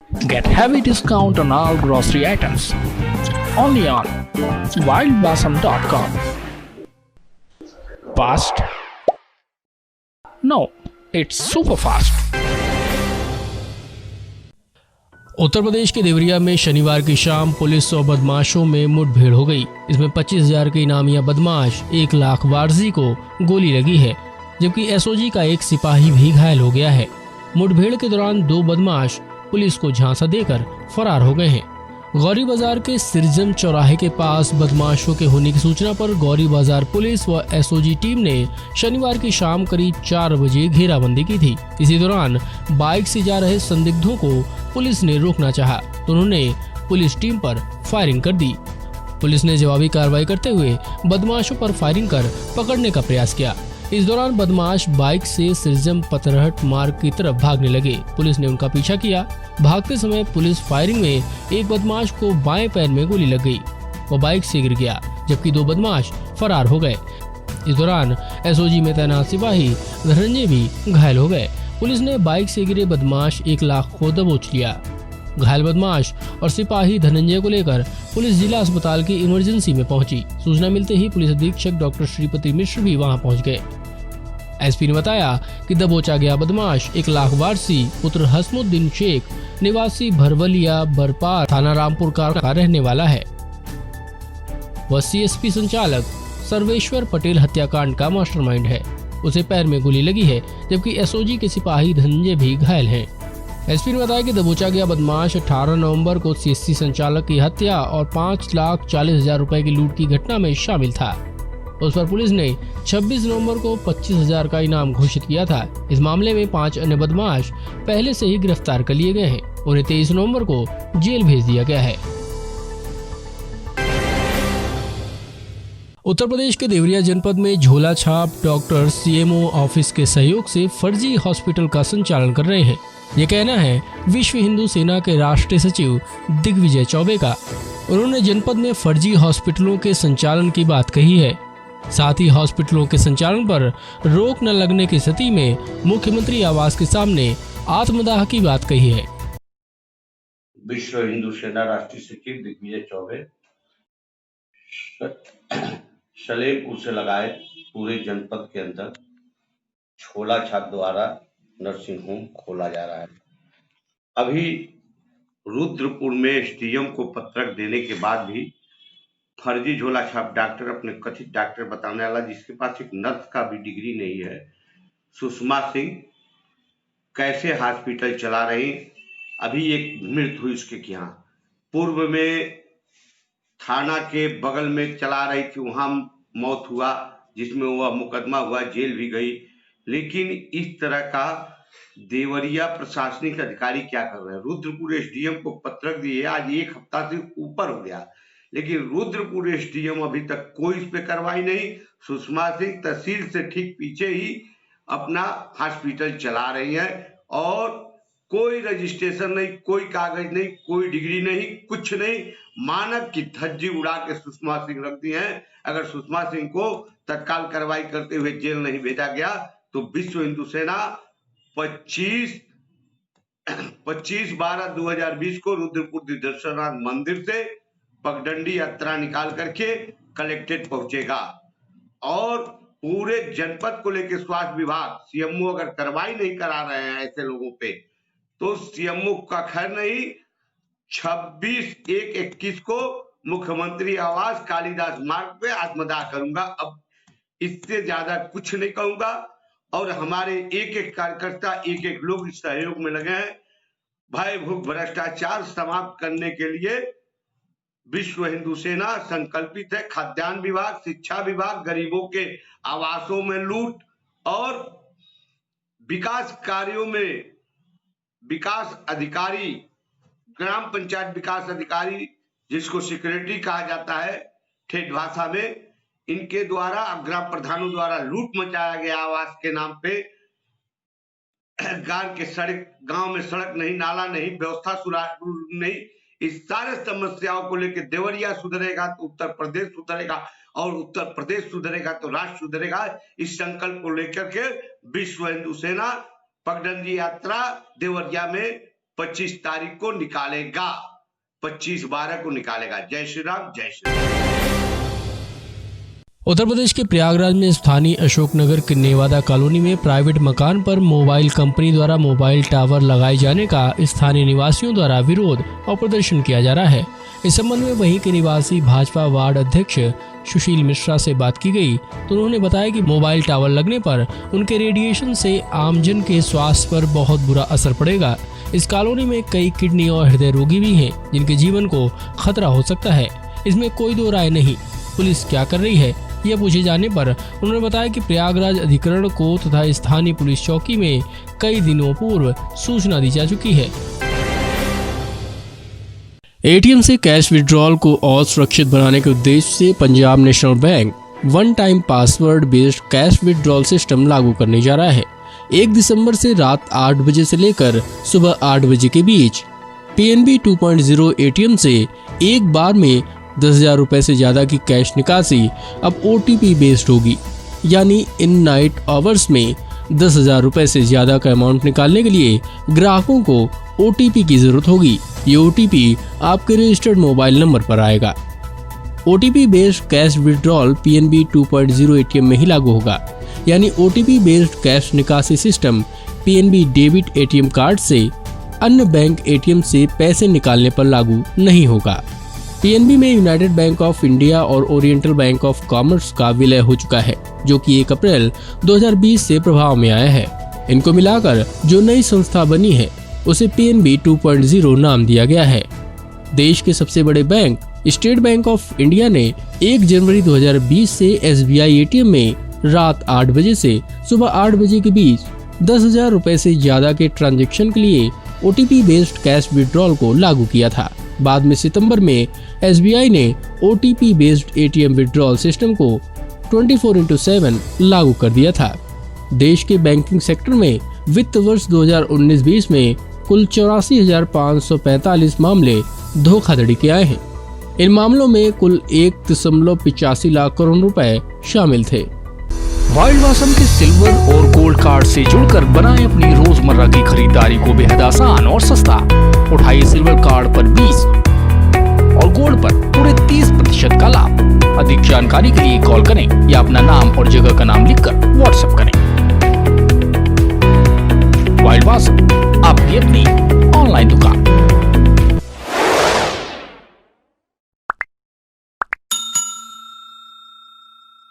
Get heavy discount on all grocery items. Only on wildblossom.com. Fast? No, it's super fast. Uttar Pradesh के देवरिया में शनिवार की शाम पुलिस और बदमाशों में मुठभेड़ हो गई। इसमें 25,000 के इनामिया बदमाश 1 लाख वारसी को गोली लगी है, जबकि एसओजी का एक सिपाही भी घायल हो गया है। मुठभेड़ के दौरान 2 बदमाश पुलिस को झांसा देकर फरार हो गए हैं। गौरी बाजार के सिरजम चौराहे के पास बदमाशों के होने की सूचना पर गौरी बाजार पुलिस व एसओजी टीम ने शनिवार की शाम करीब 4 बजे घेराबंदी की थी। इसी दौरान बाइक से जा रहे संदिग्धों को पुलिस ने रोकना चाहा तो उन्होंने पुलिस टीम पर फायरिंग कर दी। पुलिस ने जवाबी कार्रवाई करते हुए बदमाशों पर फायरिंग कर पकड़ने का प्रयास किया। इस दौरान बदमाश बाइक से सिरजम पतरहट मार्ग की तरफ भागने लगे। पुलिस ने उनका पीछा किया। भागते समय पुलिस फायरिंग में एक बदमाश को बाएं पैर में गोली लग गई। वो बाइक से गिर गया, जबकि 2 बदमाश फरार हो गए। इस दौरान एसओजी में तैनात सिपाही धनंजय भी घायल हो गए। पुलिस ने बाइक से गिरे बदमाश 1 लाख को दबोच लिया। घायल बदमाश और सिपाही धनंजय को लेकर पुलिस जिला अस्पताल की इमरजेंसी में पहुंची। सूचना मिलते ही पुलिस अधीक्षक डॉक्टर श्रीपति मिश्र भी वहां पहुंच गए। एसपी ने बताया कि दबोचा गया बदमाश 1 लाख वारसी पुत्र हसमुद्दीन शेख निवासी भरवलिया बरपार थाना रामपुर का रहने वाला है। वह सीएसपी संचालक सर्वेश्वर पटेल हत्याकांड का मास्टरमाइंड है। उसे पैर में गोली लगी है, जबकि एसओजी के सिपाही धनंजय भी घायल हैं। एसपी ने बताया कि दबोचा गया बदमाश 18 नवंबर को सीएससी संचालक की हत्या और 5,40,000 रुपए की लूट की घटना में शामिल था। उस पर पुलिस ने 26 नवंबर को 25,000 का इनाम घोषित किया था। इस मामले में 5 अन्य बदमाश पहले से ही गिरफ्तार कर लिए गए हैं। उन्हें 23 नवंबर को जेल भेज दिया गया है। उत्तर प्रदेश के देवरिया जनपद में झोला छाप डॉक्टर सीएमओ ऑफिस के सहयोग से फर्जी हॉस्पिटल का संचालन कर रहे हैं। ये कहना है विश्व हिंदू सेना के राष्ट्रीय सचिव दिग्विजय चौबे का। उन्होंने जनपद में फर्जी हॉस्पिटलों के संचालन की बात कही है। साथ ही हॉस्पिटलों के संचालन पर रोक न लगने की स्थिति में मुख्यमंत्री आवास के सामने आत्मदाह की बात कही है। विश्व हिंदू सेना राष्ट्रीय सचिव दिग्विजय चौबे सलेमपुर से लगाए पूरे जनपद के अंदर झोला छाप द्वारा नर्सिंग होम खोला जा रहा है। अभी रुद्रपुर में एसडीएम को पत्रक देने के बाद भी फर्जी झोला छाप डॉक्टर, अपने कथित डॉक्टर बताने वाला, जिसके पास एक नर्स का भी डिग्री नहीं है, सुषमा सिंह, कैसे हॉस्पिटल चला रही। अभी एक मृत्यु हुई उसके यहाँ, पूर्व में थाना के बगल में चला रही थी, वहां मौत हुआ, जिसमें वह मुकदमा हुआ, जेल भी गई। लेकिन इस तरह का देवरिया प्रशासनिक अधिकारी क्या कर रहे हैं? रुद्रपुर एसडीएम को पत्रक दिए, आज 1 हफ्ता से ऊपर हो गया, लेकिन रुद्रपुर एसडीएम अभी तक कोई इस पे कार्रवाई नहीं। सुषमा सिंह तहसील से ठीक पीछे ही अपना हॉस्पिटल चला रही है और कोई रजिस्ट्रेशन नहीं, कोई कागज नहीं, कोई डिग्री नहीं, कुछ नहीं। मानव की धज्जी उड़ा के सुषमा सिंह रख दी है। अगर सुषमा सिंह को तत्काल कार्रवाई करते हुए जेल नहीं भेजा गया तो विश्व हिंदू सेना 25/12/2020 को रुद्रपुर दिग्दर्शनाथ मंदिर से पगडंडी यात्रा निकाल करके कलेक्ट्रेट पहुंचेगा और पूरे जनपद को लेकर स्वास्थ्य विभाग, सीएमओ अगर कार्रवाई नहीं करा रहे हैं ऐसे लोगों पे तो सीएमओ का खैर नहीं। 26/1/21 को मुख्यमंत्री आवास कालिदास मार्ग पे आत्मदाह करूंगा। अब इससे ज्यादा कुछ नहीं कहूंगा। और हमारे एक कार्यकर्ता, एक लोग इस सहयोग में लगे हैं। भय भूख भ्रष्टाचार समाप्त करने के लिए विश्व हिंदू सेना संकल्पित है। खाद्यान्न विभाग, शिक्षा विभाग, गरीबों के आवासों में लूट और विकास कार्यों में विकास अधिकारी, ग्राम पंचायत विकास अधिकारी, जिसको सेक्रेटरी कहा जाता है ठेठ भाषा में, इनके द्वारा ग्राम प्रधानों द्वारा लूट मचाया गया आवास के नाम पे। गांव में सड़क नहीं, नाला नहीं, व्यवस्था सुचारू नहीं। इस सारे समस्याओं को लेकर देवरिया सुधरेगा तो उत्तर प्रदेश सुधरेगा और उत्तर प्रदेश सुधरेगा तो राष्ट्र सुधरेगा। इस संकल्प को लेकर के विश्व हिंदू सेना पगडंडी यात्रा देवरिया में 25 तारीख को निकालेगा, 25/12 को निकालेगा। जय श्री राम, जय श्री राम। उत्तर प्रदेश के प्रयागराज में स्थानीय अशोकनगर के नेवादा कॉलोनी में प्राइवेट मकान पर मोबाइल कंपनी द्वारा मोबाइल टावर लगाए जाने का स्थानीय निवासियों द्वारा विरोध और प्रदर्शन किया जा रहा है। इस संबंध में वहीं के निवासी भाजपा वार्ड अध्यक्ष सुशील मिश्रा से बात की गई तो उन्होंने बताया कि मोबाइल टावर लगने पर उनके रेडिएशन से आमजन के स्वास्थ्य पर बहुत बुरा असर पड़ेगा। इस कॉलोनी में कई किडनी और हृदय रोगी भी हैं जिनके जीवन को खतरा हो सकता है। इसमें कोई दो राय नहीं। पुलिस क्या कर रही है यह पूछे जाने पर उन्होंने बताया कि प्रयागराज अधिकरण को तथा स्थानीय पुलिस चौकी में कई दिनों पूर्व सूचना दी जा चुकी है। एटीएम से कैश विड्रॉल को और सुरक्षित बनाने के उद्देश्य से Punjab national bank one time password based cash withdrawal system लागू करने जा रहा है। 1 दिसंबर से रात 8 बजे से लेकर सुबह 8 बजे के बीच PNB 2.0 एटीएम से एक बार में 10,000 रुपए से ज्यादा की कैश निकासी अब OTP बेस्ड होगी। यानी इन नाइट आवर्स में 10,000 रुपए से ज्यादा का अमाउंट निकालने के लिए ग्राहकों को OTP की जरूरत होगी। ये OTP आपके रजिस्टर्ड मोबाइल नंबर पर आएगा। OTP based cash withdrawal PNB 2.0 ATM में ही लागू होगा। यानी OTP बेस्ड कैश निकासी system PNB debit ATM card से अन्य बैंक ATM से पैसे निकालने पर लागू नहीं होगा। PNB में यूनाइटेड बैंक ऑफ इंडिया और ओरिएंटल बैंक ऑफ कॉमर्स का विलय हो चुका है, जो कि 1 अप्रैल 2020 से प्रभाव में आया है। इनको मिलाकर जो नई संस्था बनी है उसे PNB 2.0 नाम दिया गया है। देश के सबसे बड़े bank state bank of India ने 1 जनवरी 2020 से SBI ATM में रात 8 बजे से सुबह 8 बजे के बीच 10,000 रुपए से ज्यादा के ट्रांजैक्शन के लिए OTP बेस्ड कैश विड्रॉल को लागू किया था। बाद में सितंबर में SBI ने OTP based ATM withdrawal system को 24/7 लागू कर दिया था। देश के बैंकिंग सेक्टर में वित्त वर्ष 2019-20 में कुल 84,545 मामले धोखाधड़ी के आए हैं। इन मामलों में कुल 1.85 लाख करोड़ रुपए शामिल थे। वाइल्ड वासम के सिल्वर और गोल्ड कार्ड से जुड़कर बनाएं अपनी रोजमर्रा की खरीदारी को बेहद आसान और सस्ता। उठाइए सिल्वर कार्ड पर 20 और गोल्ड पर पूरे 30% का लाभ। अधिक जानकारी के लिए कॉल करें या अपना नाम और जगह का नाम लिखकर व्हाट्सएप करें। वाइल्ड वासम, आपकी